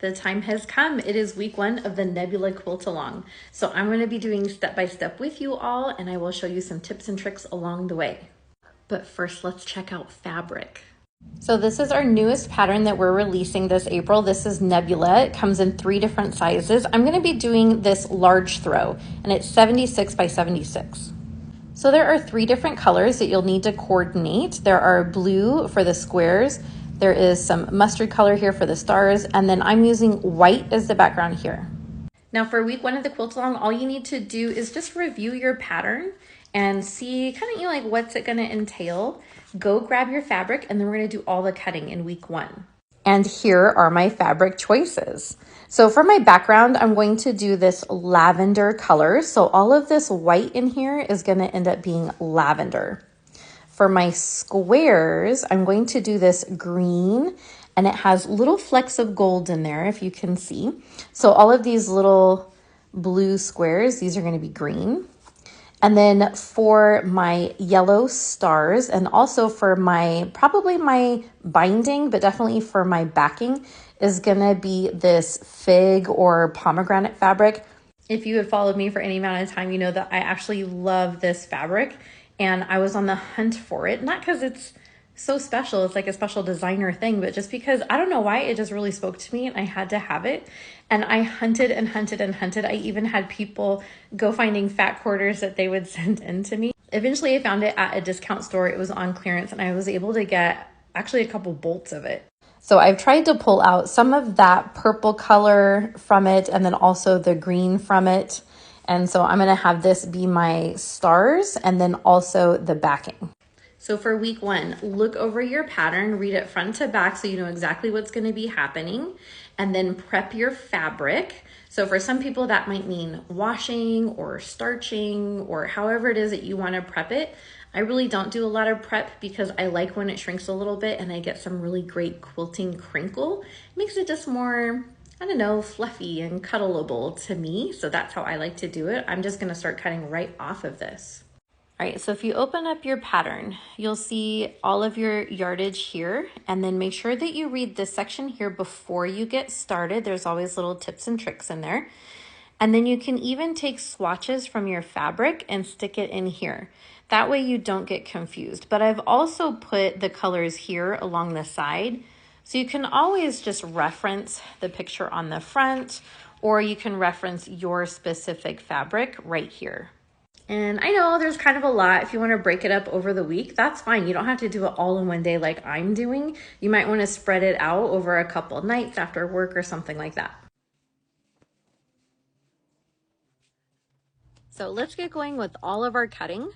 The time has come. It is week 1 of the Nebula Quiltalong. So I'm going to be doing step by step with you all, and I will show you some tips and tricks along the way. But first, let's check out fabric. So this is our newest pattern that we're releasing this April. This is Nebula. It comes in 3 different sizes. I'm going to be doing this large throw, and it's 76 by 76. So there are 3 different colors that you'll need to coordinate. There are blue for the squares. There is some mustard color here for the stars, and then I'm using white as the background here. Now for week 1 of the Quiltalong, all you need to do is just review your pattern and see kind of like what's it gonna entail. Go grab your fabric, and then we're gonna do all the cutting in week 1. And here are my fabric choices. So for my background, I'm going to do this lavender color. So all of this white in here is gonna end up being lavender. For my squares, I'm going to do this green, and it has little flecks of gold in there, if you can see. So all of these little blue squares, these are going to be green. And then for my yellow stars, and also for probably my binding, but definitely for my backing, is going to be this fig or pomegranate fabric. If you have followed me for any amount of time, you know that I actually love this fabric. And I was on the hunt for it, not because it's so special, it's like a special designer thing, but just because, I don't know why, it just really spoke to me and I had to have it. And I hunted and hunted and hunted. I even had people go finding fat quarters that they would send in to me. Eventually I found it at a discount store. It was on clearance, and I was able to get actually a couple bolts of it. So I've tried to pull out some of that purple color from it, and then also the green from it. And so I'm gonna have this be my stars, and then also the backing. So for week 1, look over your pattern, read it front to back so you know exactly what's gonna be happening, and then prep your fabric. So for some people that might mean washing or starching or however it is that you wanna prep it. I really don't do a lot of prep because I like when it shrinks a little bit and I get some really great quilting crinkle. It makes it just more, I don't know, fluffy and cuddleable to me. So that's how I like to do it. I'm just gonna start cutting right off of this. All right, so if you open up your pattern, you'll see all of your yardage here, and then make sure that you read this section here before you get started. There's always little tips and tricks in there. And then you can even take swatches from your fabric and stick it in here. That way you don't get confused. But I've also put the colors here along the side. So you can always just reference the picture on the front, or you can reference your specific fabric right here. And I know there's kind of a lot. If you want to break it up over the week, that's fine. You don't have to do it all in one day like I'm doing. You might want to spread it out over a couple of nights after work or something like that. So let's get going with all of our cutting.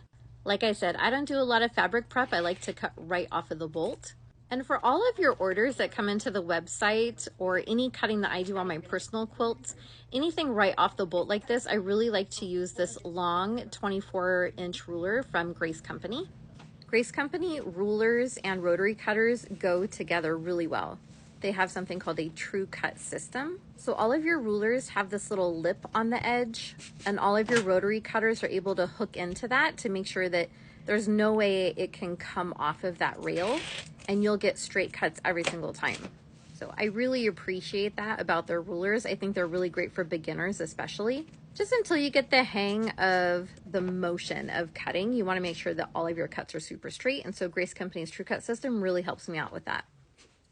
Like I said, I don't do a lot of fabric prep. I like to cut right off of the bolt. And for all of your orders that come into the website, or any cutting that I do on my personal quilts, anything right off the bolt like this, I really like to use this long 24-inch ruler from Grace Company. Grace Company rulers and rotary cutters go together really well. They have something called a true cut system. So all of your rulers have this little lip on the edge, and all of your rotary cutters are able to hook into that to make sure that there's no way it can come off of that rail, and you'll get straight cuts every single time. So I really appreciate that about their rulers. I think they're really great for beginners, especially. Just until you get the hang of the motion of cutting, you want to make sure that all of your cuts are super straight. And so Grace Company's True Cut system really helps me out with that.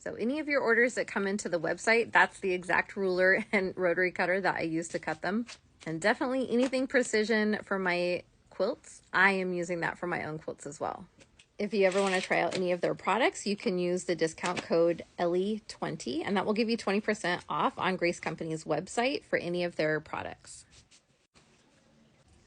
So any of your orders that come into the website, that's the exact ruler and rotary cutter that I use to cut them. And definitely anything precision for my quilts, I am using that for my own quilts as well. If you ever want to try out any of their products, you can use the discount code Ellie20, and that will give you 20% off on Grace Company's website for any of their products.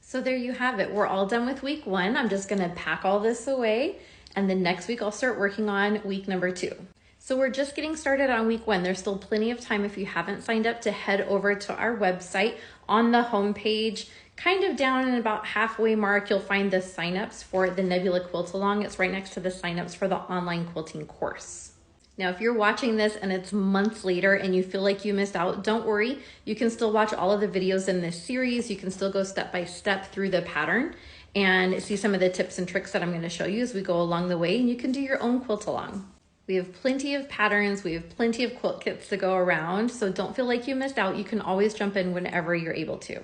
So there you have it. We're all done with week 1. I'm just going to pack all this away, and then next week I'll start working on week number 2. So we're just getting started on week 1. There's still plenty of time if you haven't signed up to head over to our website. On the homepage, kind of down in about halfway mark, you'll find the signups for the Nebula Quiltalong. It's right next to the signups for the online quilting course. Now, if you're watching this and it's months later and you feel like you missed out, don't worry. You can still watch all of the videos in this series. You can still go step by step through the pattern and see some of the tips and tricks that I'm going to show you as we go along the way, and you can do your own quilt along. We have plenty of patterns, we have plenty of quilt kits to go around, so don't feel like you missed out. You can always jump in whenever you're able to.